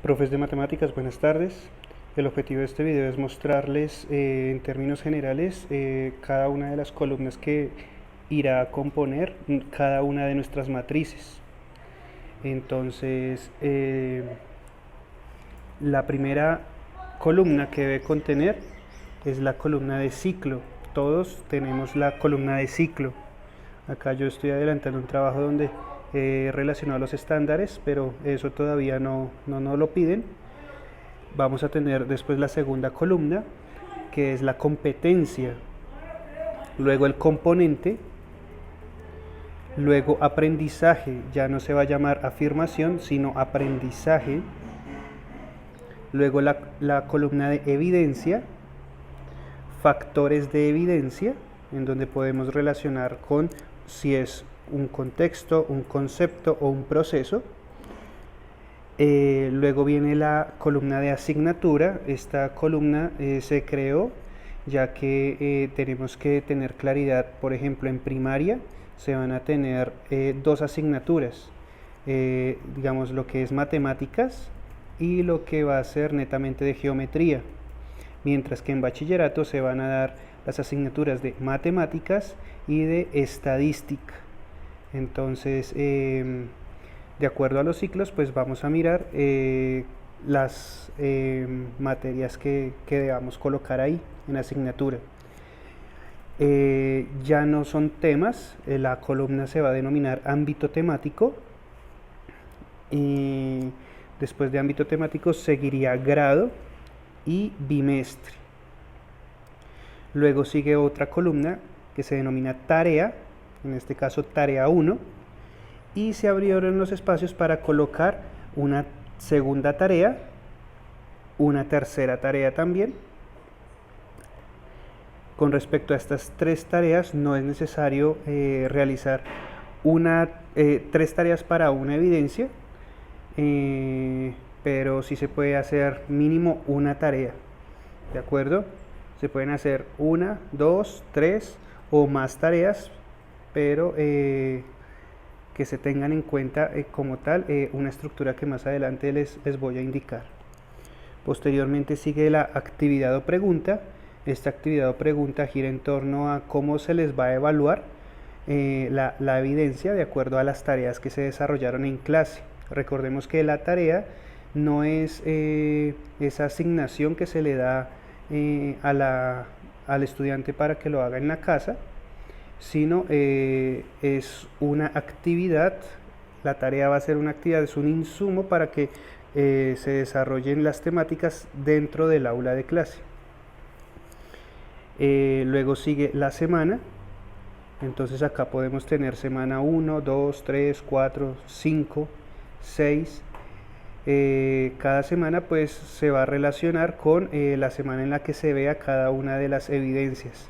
Profes de matemáticas, buenas tardes. El objetivo de este video es mostrarles en términos generales cada una de las columnas que irá a componer cada una de nuestras matrices. Entonces, la primera columna que debe contener es la columna de ciclo. Todos tenemos la columna de ciclo. Acá yo estoy adelantando un trabajo donde relacionado a los estándares, pero eso todavía no lo piden. Vamos a tener después la segunda columna, que es la competencia, luego el componente, luego aprendizaje, ya no se va a llamar afirmación, sino aprendizaje, luego la columna de evidencia, factores de evidencia, en donde podemos relacionar con si es un contexto, un concepto o un proceso. Luego viene la columna de asignatura. Esta columna se creó ya que tenemos que tener claridad. Por ejemplo, en primaria se van a tener dos asignaturas, digamos lo que es matemáticas y lo que va a ser netamente de geometría, mientras que en bachillerato se van a dar las asignaturas de matemáticas y de estadística. Entonces, de acuerdo a los ciclos, pues vamos a mirar las materias que debamos colocar ahí en la asignatura. Ya no son temas, la columna se va a denominar ámbito temático, y después de ámbito temático seguiría grado y bimestre. Luego sigue otra columna que se denomina tarea, en este caso tarea 1, y se abrieron los espacios para colocar una segunda tarea, una tercera tarea también. Con respecto a estas tres tareas, no es necesario realizar tres tareas para una evidencia, pero sí se puede hacer mínimo una tarea, ¿de acuerdo? Se pueden hacer una, dos, tres o más tareas, pero que se tengan en cuenta como tal una estructura que más adelante les voy a indicar. Posteriormente sigue la actividad o pregunta. Esta actividad o pregunta gira en torno a cómo se les va a evaluar la evidencia de acuerdo a las tareas que se desarrollaron en clase. Recordemos que la tarea no es esa asignación que se le da al estudiante para que lo haga en la casa, sino es una actividad. La tarea va a ser una actividad, es un insumo para que se desarrollen las temáticas dentro del aula de clase. Luego sigue la semana. Entonces acá podemos tener semana 1, 2, 3, 4, 5, 6. Cada semana pues se va a relacionar con la semana en la que se vea cada una de las evidencias.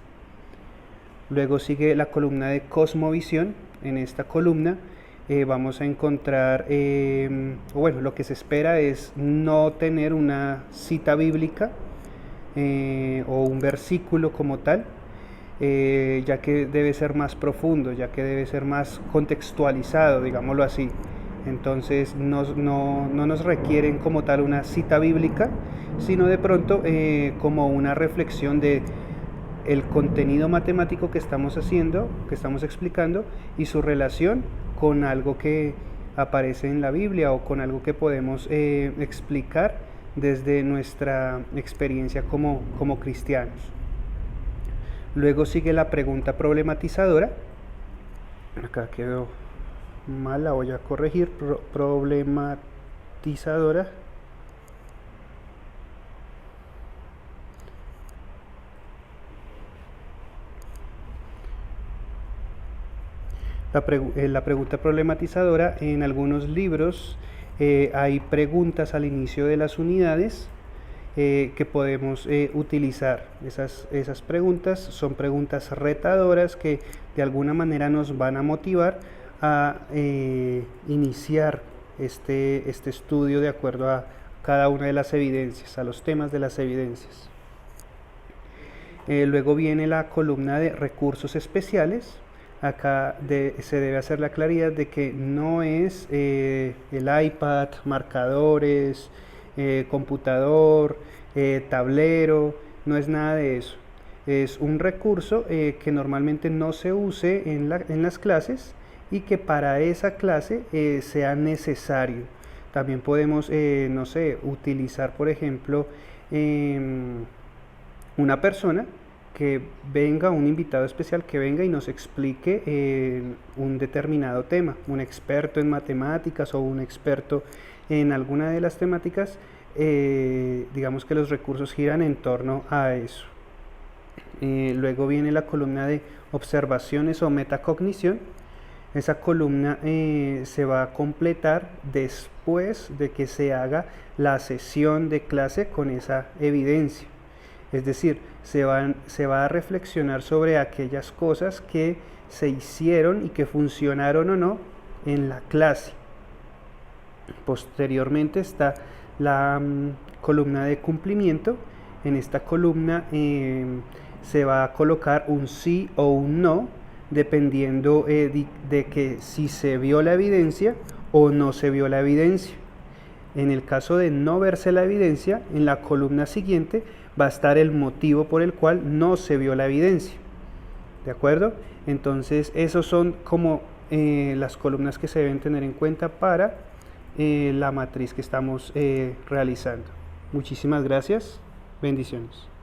Luego sigue la columna de cosmovisión. En esta columna vamos a encontrar, bueno, lo que se espera es no tener una cita bíblica o un versículo como tal, ya que debe ser más profundo, ya que debe ser más contextualizado, digámoslo así. Entonces no nos requieren como tal una cita bíblica, sino de pronto como una reflexión de el contenido matemático que estamos haciendo, que estamos explicando, y su relación con algo que aparece en la Biblia o con algo que podemos explicar desde nuestra experiencia como cristianos. Luego sigue la pregunta problematizadora. Acá quedó mal, la voy a corregir. Problematizadora. La pregunta problematizadora, en algunos libros hay preguntas al inicio de las unidades que podemos utilizar. Esas preguntas son preguntas retadoras que de alguna manera nos van a motivar a iniciar este estudio de acuerdo a cada una de las evidencias, a los temas de las evidencias. Luego viene la columna de recursos especiales. Acá se debe hacer la claridad de que no es el iPad, marcadores, computador, tablero, no es nada de eso. Es un recurso que normalmente no se use en las clases y que para esa clase sea necesario. También podemos, no sé, utilizar, por ejemplo, una persona que venga, un invitado especial que venga y nos explique un determinado tema, un experto en matemáticas o un experto en alguna de las temáticas, digamos que los recursos giran en torno a eso. Luego viene la columna de observaciones o metacognición. Esa columna se va a completar después de que se haga la sesión de clase con esa evidencia. Es decir, se va a reflexionar sobre aquellas cosas que se hicieron y que funcionaron o no en la clase. Posteriormente está la columna de cumplimiento. En esta columna se va a colocar un sí o un no, dependiendo de que si se vio la evidencia o no se vio la evidencia. En el caso de no verse la evidencia, en la columna siguiente va a estar el motivo por el cual no se vio la evidencia. ¿De acuerdo? Entonces, esos son como las columnas que se deben tener en cuenta para la matriz que estamos realizando. Muchísimas gracias. Bendiciones.